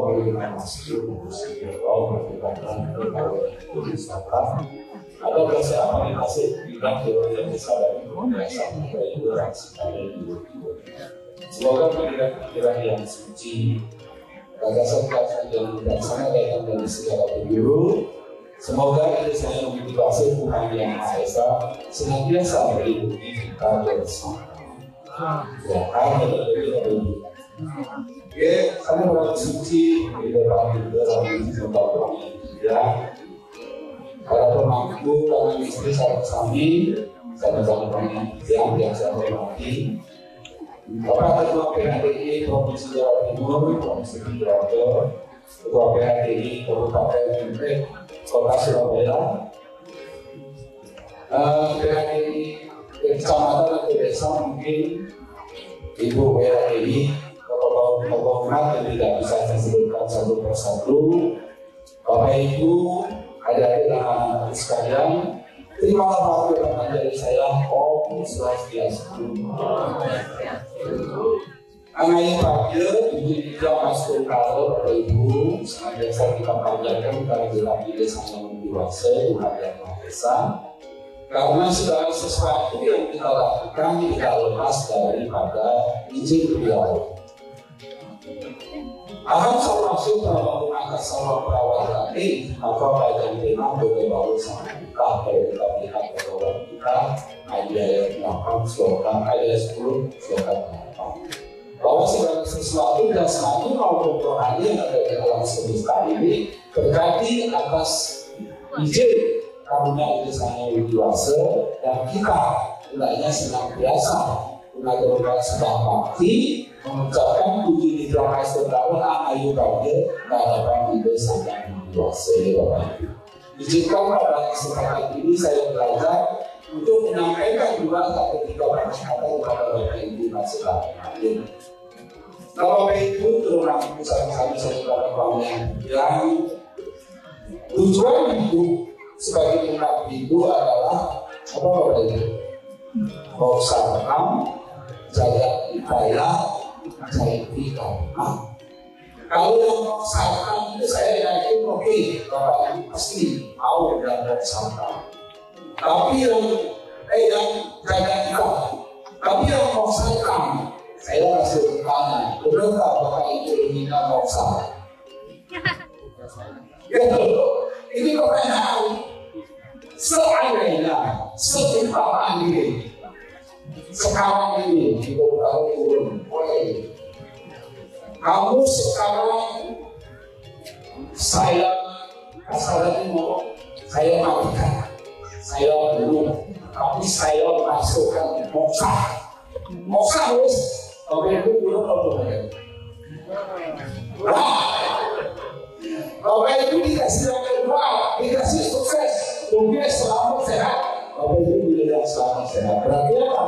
berikan masjid, berikan ada persiapan yang masih bidang teori yang disadari semoga pikiran-pikiran yang suci, gagasan-gagasan yang bijaksana datang dari segala penjuru. Semoga ini saya memotivasi Tuhan Yang Maha Esa senantiasa melindungi kita bersama. Ya, oke, saya berdoa suci di depan kita sambil membawa dia. Para pemangku dan istri saya bersami, sama-sama pengajian yang saya hormati. Bapak Ketua PHDI Provinsi Jawa Timur, Provinsi Jawa, Ketua PHDI Kabupaten Kota Surabaya, PHDI Kecamatan atau desa mungkin Ibu PHDI tokoh-tokoh yang tidak bisa disebutkan satu persatu. Bapak Ibu, adik-adik dan anak-anak sekalian, terimalah waktu dari saya Om Swastiastu. Angai pagi, Ibu Ija Pastor Kalo, Bapak Ibu, senantiasa kita panjatkan kehadiran di desa yang dewasa, Tuhan Yang Maha Esa. Karena segala sesuatu yang kita lakukan tidak lepas daripada izin Beliau. Aham salmasuk dalam mengangkat sama perawat tadi, maka bagian tenang berbau sama kita. Kalau kita lihat perawat kita, ayat 8 slogan, ayat 10 slogan 8. Bahwa segala sesuatu jasmani maupun rohani yang ada di alam semesta ini terjadi atas izin karunia itu sangat dewasa dan kita hendaknya senantiasa mengaturkan sebab bakti mengucapkan puji di dalam setahun ayu bagi kehadapan ide sangat dewasa ya Bapak Ibu. Izinkan pada kesempatan ini saya belajar untuk menyampaikan juga ketika perkataan kepada Bapak Ibu masalah ini. Bapak Ibu terutama bersama-sama saudara kalian yang tujuan hidup sebagai umat Hindu adalah apa Bapak Ibu? Salam, jaga hidayah, jaga karma. Kalau yang salam itu saya yakin oke, Bapak Ibu pasti mau dan salam. Tapi yang jaga hidayah, tapi yang mau salam, saya kasih tanya, benarkah Bapak Ibu ingin mau salam? Ini pertanyaan seandainya setimpaan ini sekarang ini di beberapa turun kamu sekarang saya asalnya mau saya matikan saya dulu tapi saya masukkan moksa harus oke itu dulu Bapak Ibu dikasih yang kedua, dikasih sukses, mungkin selamat sehat. Bapak Ibu bilang selamat sehat. Berarti apa?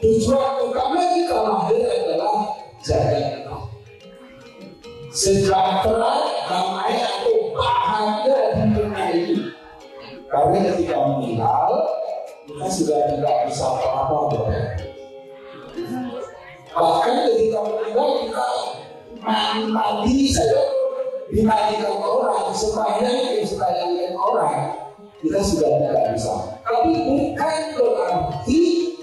Tujuan utama kita lahir adalah jaga kita. Sejahtera, damai atau bahagia di dunia ini. Karena ketika meninggal, kita sudah tidak bisa apa-apa. Bahkan ketika meninggal kita mandi saja. Dimandikan orang supaya yang orang kita sudah tidak bisa. Tapi bukan berarti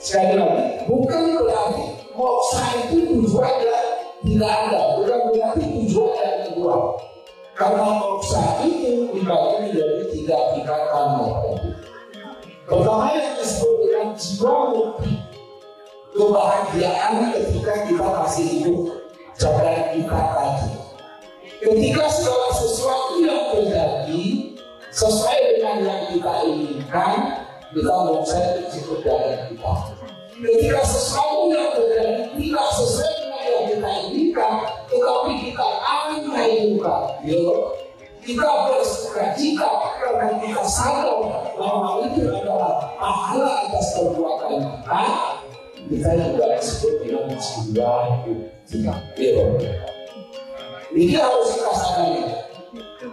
sekali lagi bukan berarti moksa itu tujuannya tidak ada. Bukan berarti tujuannya yang kedua. Karena moksa itu dibagi menjadi 3 tingkatan. Pertama yang disebut dengan jiwa mukti, kebahagiaan ketika kita masih hidup, jaga kita tadi. Ketika segala sesuatu yang terjadi sesuai dengan yang kita inginkan, kita moksa cukup dari kita. Ketika sesuatu yang terjadi tidak sesuai dengan yang kita inginkan, tetapi kita angai juga, kita bersukacita karena kita sadar bahwa itu adalah pahala atas perbuatan kita juga disebut dengan jiwa hidup. Ini harus kita sadari.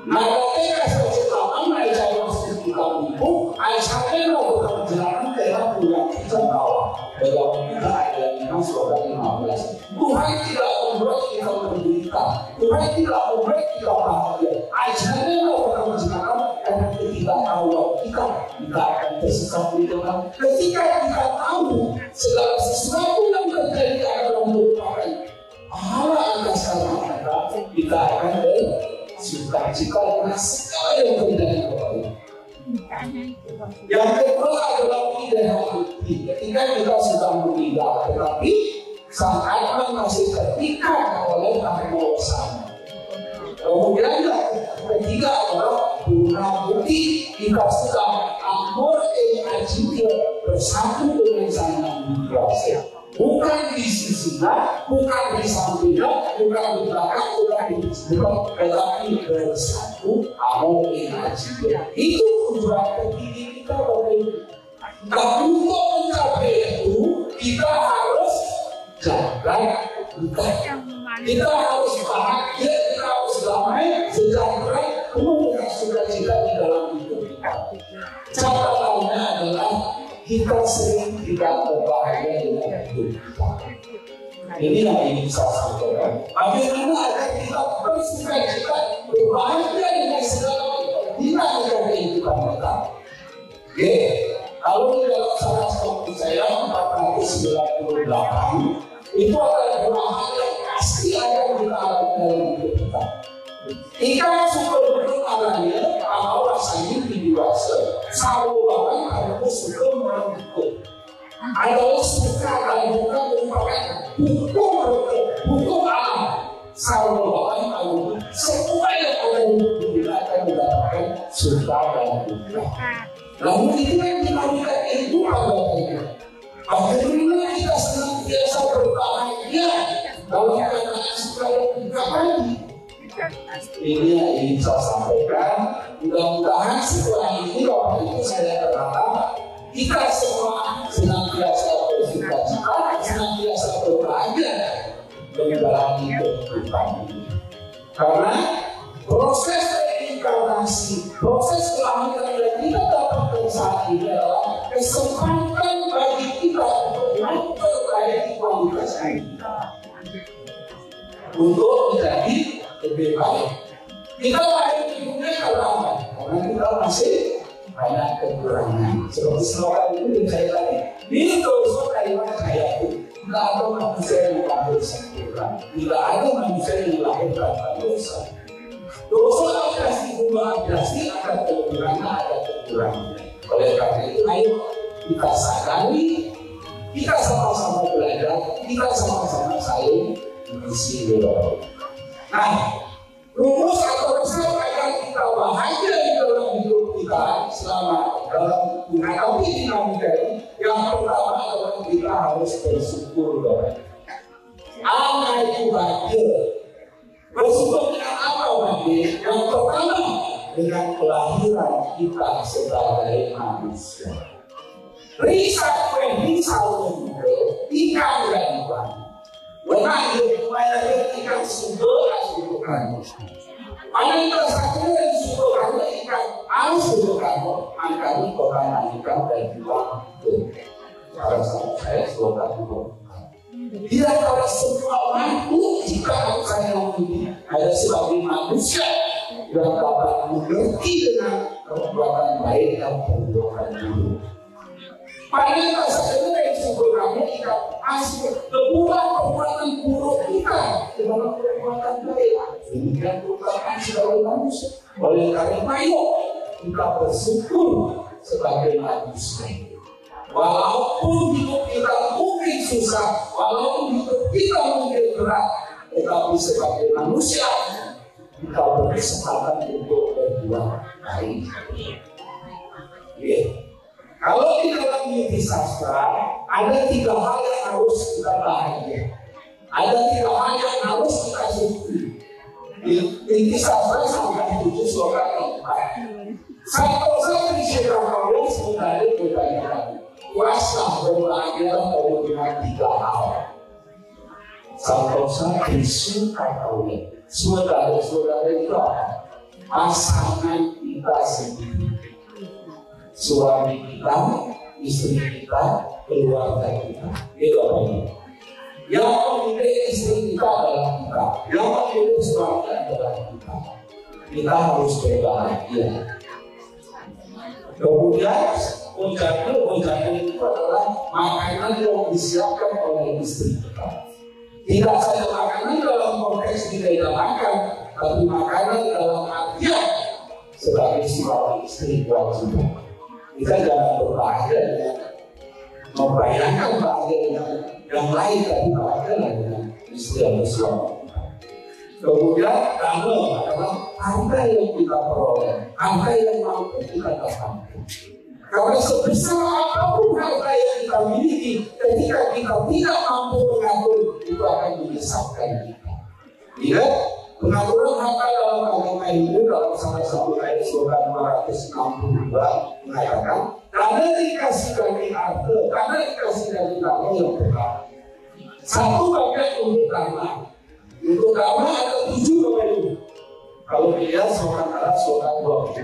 Maka kita sesuatu yang saya harus kita ibu, saya mau berjalan dalam bulan kita bawah. Dalam kita ada 15. Tuhan tidak membuat kita menderita, Tuhan tidak memberi kita bahagia. Ajarnya orang sekarang karena ketika awal kita akan tersesat di dalam. Ketika kita tahu segala sesuatu yang terjadi akan merupakan pahala atas kata kita akan bersuka-cita dengan segala yang terjadi kepada kita. Yang kedua adalah tidak bukti. Ketika kita sedang meninggal, tetapi sang anak masih terikat oleh kekuasaan. Kemudian yang ketiga adalah bukan bukti kita sedang amor ajil bersatu dengan sang yang kuasa. Bukan di sisinya, bukan di sampingnya, bukan di belakang, bukan di sebelah, tetapi bersatu amor ajil. Itu tujuan tertinggi kita bagaimana. Nah, untuk mencapai itu kita harus jaga kita harus bahagia, kita harus damai, sejahtera, penuh dengan sukacita di dalam hidup kita. Catatannya adalah kita sering tidak berbahagia dengan hidup kita. Ini yang ingin saya sampaikan. Bagaimana agar kita bersukacita, berbahagia dengan segala dinamika kehidupan kita. Oke, kalau di dalam salah satu saya 498 itu adalah dua hal yang pasti akan kita alami dalam hidup kita. Ikan suka berdua alaminya, kalau rasanya dewasa, selalu lawan kalau suka merengkuh. Adalah suka kalau bukan merupakan hukum alam. Selalu lawan kalau semua yang akan digunakan mendapatkan suka dan duka. Lalu itu yang dinamakan kehidupan kita. Bagaimana kita senantiasa berbahagia dalam keadaan suka dan duka tadi. Ini yang ingin saya sampaikan. Mudah-mudahan setelah ini Bapak Ibu saya berharap kita semua senantiasa bersukacita, senantiasa berbahagia menjalani kehidupan ini. Karena proses reinkarnasi, proses kelahiran yang kita dapatkan saat ini adalah kesempatan bagi kita untuk memperbaiki kualitas kita untuk menjadi lebih baik. Kita lahir di dunia karena kita masih banyak kekurangan. Seperti slogan itu yang saya tadi, itu kalimat saya itu tidak ada manusia yang lahir sempurna, tidak ada manusia yang lahir tanpa dosa. Dosa pasti pasti ada kekurangan. Oleh karena itu, ayo kita sadari, kita sama-sama belajar, kita sama-sama saling mengisi hidup. Nah, rumus atau resep agar kita bahagia di dalam hidup kita selama dalam menghadapi dinamika ini, yang pertama adalah kita harus bersyukur kepada Allah itu bahagia. Bersyukur dengan apa bahagia? Yang pertama dengan kelahiran kita sebagai manusia. Risa ikan dan ikan. Benar, supaya ikan sumber asal kamu. Pada satu yang sumber kamu ikan asal kamu, maka ini bukan ikan dan ikan. Pada saat saya suka itu. Tidak ada semua mampu jika saya ini ada sebagai manusia yang dapat mengerti dengan perbuatan baik dan perbuatan buruk. Pada saat itu yang sumber kamu ikan asal berbuat perbuatan buruk kita dengan perbuatan baik. Demikian merupakan sebagai manusia. Oleh karena itu kita bersyukur sebagai manusia. Walaupun hidup kita mungkin susah, walaupun hidup kita mungkin berat, tetapi sebagai manusia kita berkesempatan untuk berbuat baik. Kalau di dalam Niti Sastra ada 3 hal yang harus kita bahagia, ada 3 hal yang harus kita syukuri. Niti Sastra sampai 7 slogan 4. Satu-satu disyukurkan sebenarnya berbahagia. Kuasa berbahagia dengan 3 hal. Satu-satu disyukurkan saudara-saudara itu pasangan kita sendiri. Suami kita, istri kita, keluarga kita. Itu apa ini? Yang memilih istri kita adalah kita. Yang memilih suami adalah kita. Kita harus berbahagia. Kemudian ujana itu adalah makanan yang disiapkan oleh istri kita. Tidak saja makanan dalam konteks tidak makan, tapi makanan dalam artian sebagai suami istri kewajiban. Kita jangan berbahagia dengan membayangkan bahagia dengan yang lain, tapi bahagia dengan istri atau suami. Kemudian damai adalah harta yang kita peroleh, harta yang mampu kita dapatkan. Karena sebesar apapun harta yang kita miliki, ketika kita tidak mampu mengatur, itu akan menyesatkan kita. Lihat, pengaturan harta dalam agama Hindu dalam salah satu ayat surah 262 mengatakan, karena dikasih dari harta, karena dikasih dari damai yang pertama. Satu bagian untuk dharma. Untuk dharma ada 7 bagian. Kalau dilihat surah 25.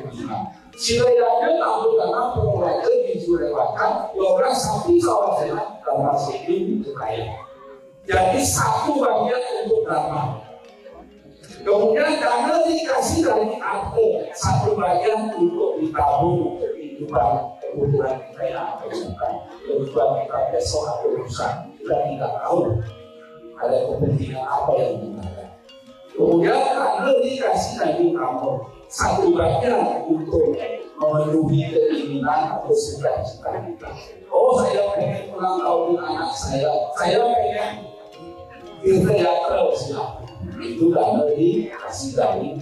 Silainya tahu karena penguasa dijualkan 12 sapi kawasan karena sini itu kaya. Jadi satu bagian untuk dharma. Kemudian dana dikasih dari harta, satu bagian untuk ditabung untuk kehidupan kebutuhan kita yang akan datang, kebutuhan kita besok atau lusa. Kita tidak tahu ada kepentingan apa yang kita. Kemudian dana dikasih dari kamu, satu bagian untuk memenuhi keinginan atau cita-cita kita. Oh, saya pengen ulang tahun anak saya pengen tirta siapa? Itu dana dikasih dari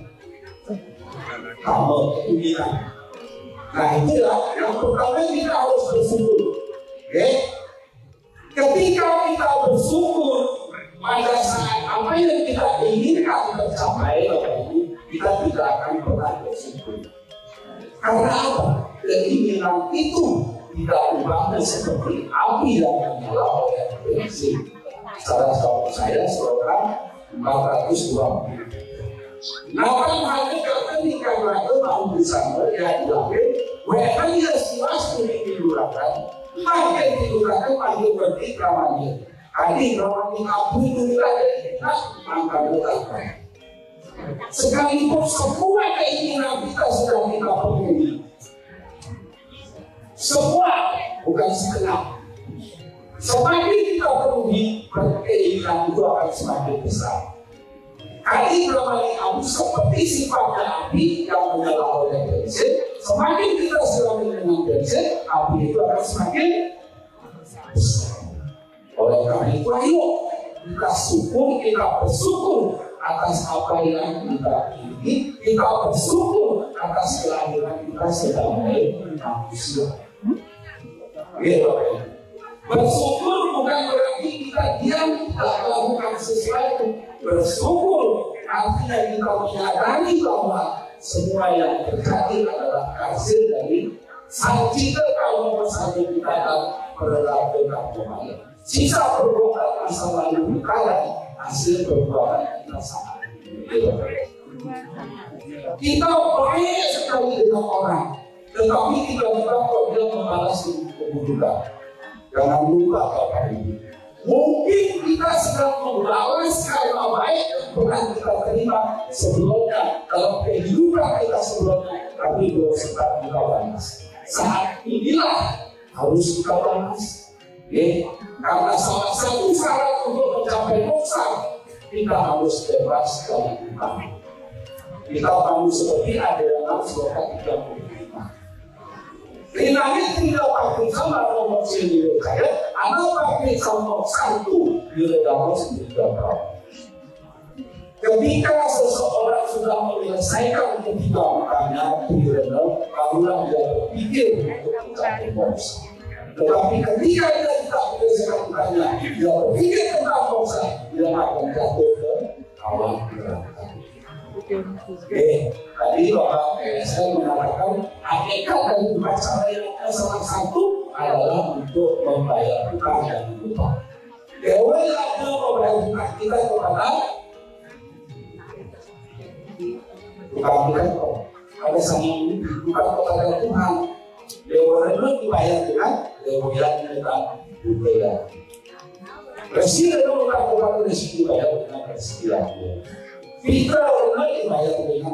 kamu keinginan. Nah itulah yang pertama kita harus bersyukur. Okay? Ketika kita bersyukur pada saat apa yang kita inginkan tercapai, kita tidak akan pernah bersyukur. Karena apa? Keinginan itu tidak dibangun seperti api yang menyala oleh bensin. Salah satu saya seorang 420. Namun hanya ketika mereka mau bersama yang dilakukan, mereka tidak silas dilurahkan, makin dilurahkan makin berarti kawannya. Adik kawannya api itu kita angkat letakkan. Sekalipun semua keinginan kita sudah kita penuhi, semua bukan setengah. Semakin kita penuhi, keinginan itu akan semakin besar. Adik ramai abu seperti sifatnya api yang menyala oleh bensin. Semakin kita selalu dengan bensin, api itu akan semakin besar. Oleh karena itu, ayo kita syukur, kita bersyukur atas apa yang kita ingin, kita bersyukur atas kelahiran kita sebagai manusia. Gitu. Bersyukur bukan berarti kita diam tidak melakukan sesuatu. Bersyukur artinya kita menyadari bahwa semua yang terjadi adalah hasil dari sang cipta kaum bersama kita dan berlakukan kembali. Sisa perbuatan masa lalu kita hasil perbuatan kita sama. Kita baik sekali dengan orang, tetapi tiba-tiba kok dia membalas keburukan. Jangan lupa Bapak Ibu. Mungkin kita sedang membalas karma baik yang pernah kita terima sebelumnya dalam kehidupan kita sebelumnya, tapi belum sempat kita balas. Saat inilah harus kita balas. Karena salah satu syarat untuk mencapai moksa, kita harus bebas dari hutang. Kita tahu seperti ada dalam surah 35. Rinangnya tidak pakai sama nomor sendiri saya, anak pakai sama satu bila dalam sendiri dalam. Ketika seseorang sudah menyelesaikan ketiga makanya bila barulah dia berpikir untuk mencapai moksa. Tetapi ketika dia tidak menyelesaikan makanya dia berpikir tentang moksa, dia akan jatuh ke awan neraka. Tadi Bapak saya mengatakan hakikat dari upacara yang salah satu adalah untuk membayar hutang dan hutang. Dewa yang membayar hutang kita kepada hutang kita ada sama bukan kepada Tuhan. Dewa itu dibayar dengan Dewa yang kita dibayar. Resiko melakukan resiko bayar dengan resiko lagi. Kita orang dibayar dengan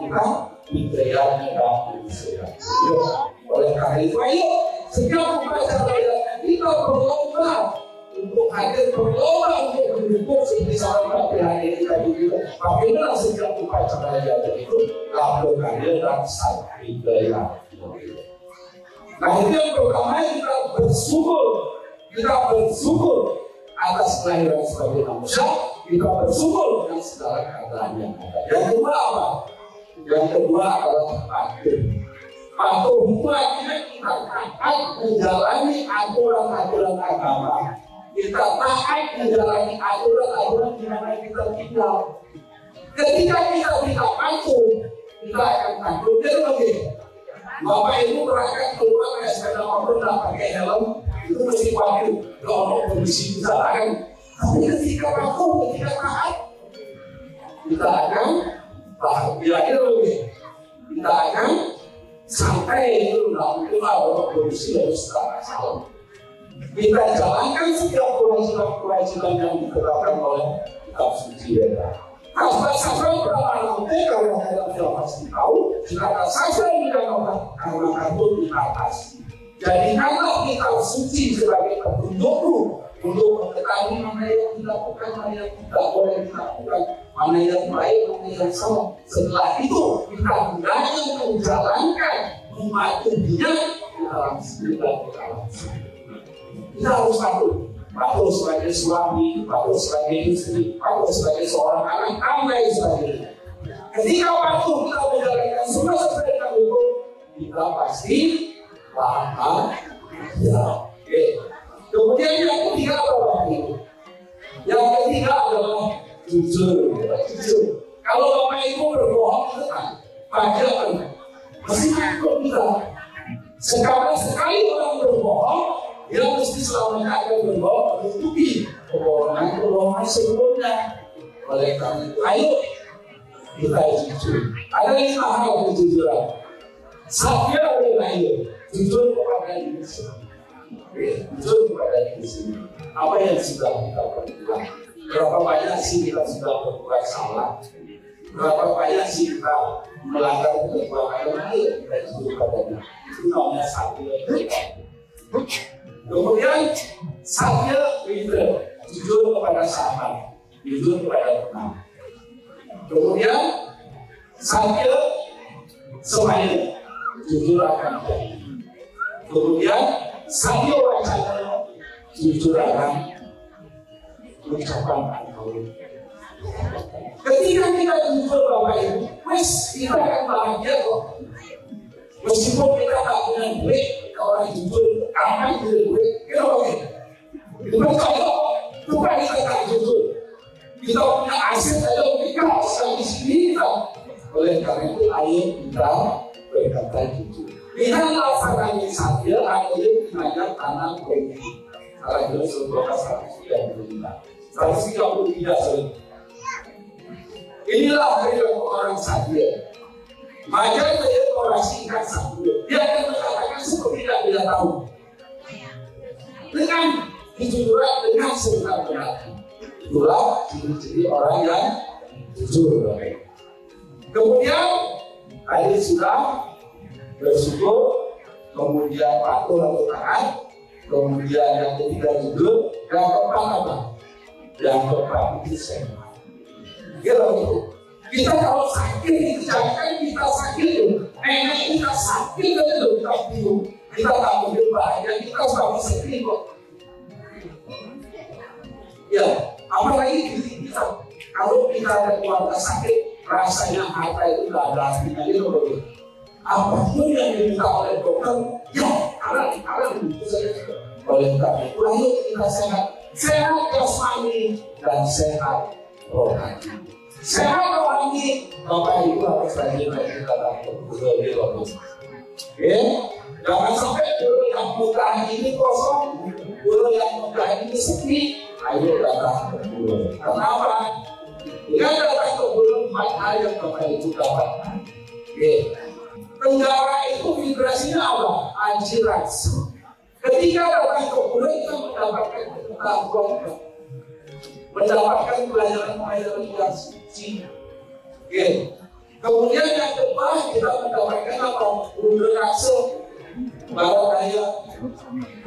dibayarnya dan dibayar. Oleh karena itu, ayo setiap upacara kita berlomba untuk hadir, berlomba untuk mendukung seperti sahabat hadir kita juga. Bagaimana setiap upacara itu lakukannya dan saat dibayar. Nah itu yang pertama, kita bersyukur atas kelahiran sebagai manusia, kita bersyukur dengan segala keadaan yang ada. Yang kedua apa? Yang kedua adalah patuh. Patuh itu artinya kita taat menjalani aturan-aturan agama. Kita taat menjalani aturan-aturan di mana kita tinggal. Ketika kita tidak patuh, kita akan takut. Jadi begini, Bapak Ibu berangkat keluar pakai sepeda motor dan pakai helm, itu mesti patuh. Kalau kondisi misalkan, tapi ketika patuh, ketika taat, kita akan taat. Kira-kira begini, kita akan sampai itu dalam kondisi yang secara salah. Kita jalankan setiap kewajiban yang ditetapkan oleh kitab suci kita. Sastra berapa nanti kalau kita pasti tahu, jika sastra dikatakan karena kartu di atas. Jadikanlah kitab suci sebagai petunjukmu untuk mengetahui mana yang dilakukan, mana yang tidak boleh dilakukan, mana yang baik, mana yang salah. Setelah itu kita hendaknya menjalankan, mematuhinya dalam segala kita harus patuh. Patuh sebagai suami, patuh sebagai istri, patuh sebagai seorang anak, dan sebagainya. Ketika patuh kita menjalankan semua sesuai dengan hukum, kita pasti bahagia. Kemudian yang ketiga apa itu? Yang ketiga adalah jujur. Kalau Bapak Ibu berbohong itu kan wajar kan? Masih takut kita. Sekali orang berbohong, dia mesti selamanya akan berbohong menutupi kebohongan sebelumnya. Oleh karena itu, ayo kita jujur. Ada 5 hal kejujuran. Saya ayo jujur kepada diri sendiri. Jujur kepada diri sendiri. Apa yang sudah kita perbuat? Berapa banyak sih kita sudah berbuat salah? Berapa banyak sih kita melanggar ketentuan? Ayo kita jujur kepada diri. Itu namanya satu. Kemudian saya jujur kepada sahabat, jujur kepada teman. Kemudian saya semuanya jujur akan janji. Kemudian saya wacana jujur akan ucapan atau ketika kita jujur Bapak Ibu, kita akan bahagia kok. Meskipun kita tak punya duit, orang jujur akan duit, kita oke. Kita contoh, bukan kita tak jujur. Kita punya aset, ayo kita sekali di sini kita. Oleh karena itu, ayo kita berkata jujur. Lihatlah sarannya saja, ayo kita tanam politik. Karena itu sebuah kasar yang berbeda. 133 inilah perilaku orang saja. Maka saya orasikan satu. Dia akan mengatakan seperti tidak tahu. Dengan kejujuran, dengan sebenar-benarnya. Itulah ciri-ciri orang yang jujur. Kemudian tadi sudah bersyukur, kemudian patuh atau taat, kemudian yang ketiga jujur, yang keempat apa? Yang keempat itu sehat. Gitu. Kita kalau sakit, jangan kita sakit, enak kita sakit aja kita bingung, kita tak mungkin bahagia, kita selalu sedih kok. Ya, apalagi kita, kalau kita ada keluarga sakit, rasanya harta itu tidak ada artinya gitu loh. Apapun yang diminta oleh dokter, ya, karena itu saja. Oleh karena itu, ayo kita sehat jasmani dan sehat rohani. Sehat rohani, Bapak Ibu harus rajin kita takut lebih bagus. Jangan sampai dulu yang mudah ini kosong, dulu yang mudah ini sepi. Ayo datang ke bulu. Kenapa? Dengan datang ke bulu 4 hal yang Bapak Ibu dapatkan. Tenggara itu vibrasinya apa? Anjirats. Ketika datang ke bulu kita mendapatkan pengetahuan. mendapatkan pelajaran-pelajaran yang suci. Oke. Kemudian yang kedua kita mendapatkan apa? Regenerasi. Barat daya.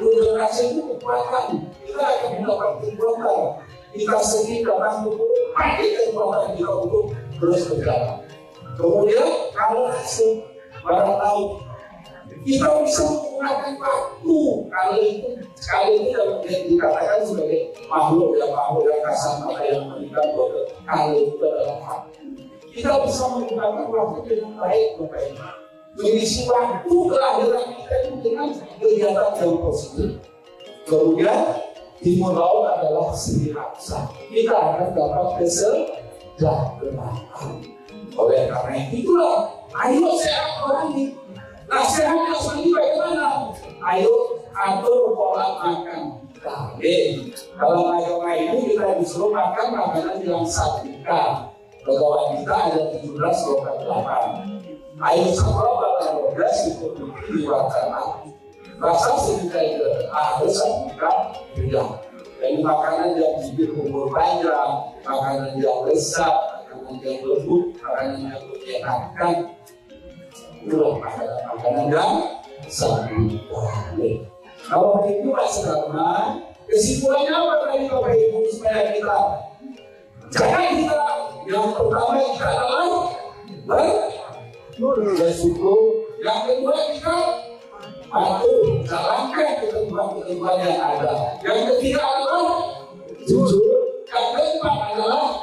Regenerasi itu kekuatan. Kita akan mendapat kekuatan. Kita sendiri dapat pakai kekuatan kita untuk terus berjalan. Kemudian kalau hasil barat laut, kita bisa menggunakan waktu. Kalau itu dalam dikatakan sebagai makhluk yang kasar, maka yang memberikan bodoh. Kalau itu adalah waktu. Kita bisa menggunakan waktu dengan baik, Bapak Ibu. Mengisi waktu kelahiran kita itu dengan kegiatan yang positif. Kemudian timur laut adalah seni raksa. Kita akan dapat kesejahteraan. Oleh karena itulah, ayo sehat rohani. Nah, sehat rohani bagaimana? Ayo atur pola makan. Kalau agama itu kita disuruh makan makanan yang saduka. Pegawai kita ada 17/8. Air sabra pada 12 itu diwacana. Rasa sedikit harus saduka tidak. Dan makanan yang bibir umur panjang, makanan yang lezat, makanan yang lembut, makanan yang menyenangkan. Itulah makanan yang saduka. Kalau begitu saudara, kesimpulannya apa tadi Bapak Ibu supaya kita jangan kita yang pertama kita adalah bersyukur, yang kedua kita patuh jalankan ketentuan-ketentuan yang ada, yang ketiga adalah jujur, yang keempat adalah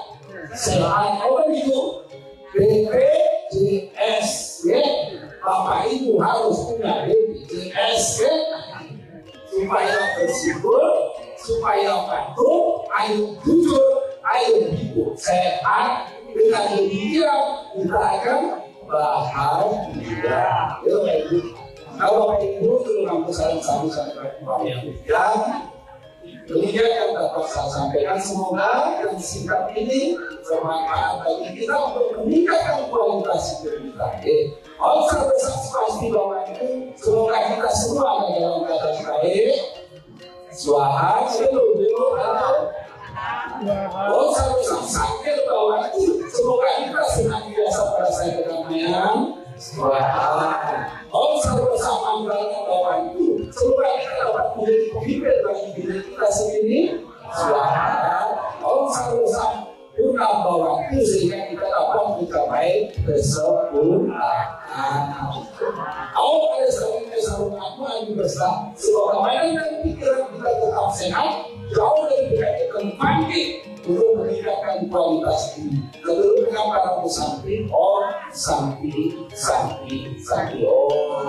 sehat. Apa itu? BPJS, ya. Bapak Ibu harus punya BPJS, ya. Supaya bersyukur, supaya patuh, ayo jujur, ayo hidup sehat. Dengan demikian kita akan bahagia. Kalau Bapak Ibu dalam pesan ya, demikian yang dapat saya sampaikan. Semoga yang singkat ini bermanfaat bagi kita untuk meningkatkan kualitas hidup kita. Saya pasti bahwa itu semoga kita semua ada dalam keadaan baik. Swaha selalu saya sakit bahwa itu semoga kita senantiasa merasa kedamaian. Saya bersama bahwa itu semoga kita dapat menjadi pemimpin bagi diri kita sendiri. Saya bersama guna bahwa itu sehingga kita dapat mencapai kesempurnaan. Pada saat aku besar, semoga mainan dan pikiran kita tetap sehat, jauh dari penyakit bangkit untuk meningkatkan kualitas ini. Lalu dengan para pesanti, Om Santi, Santi, Santi, Om.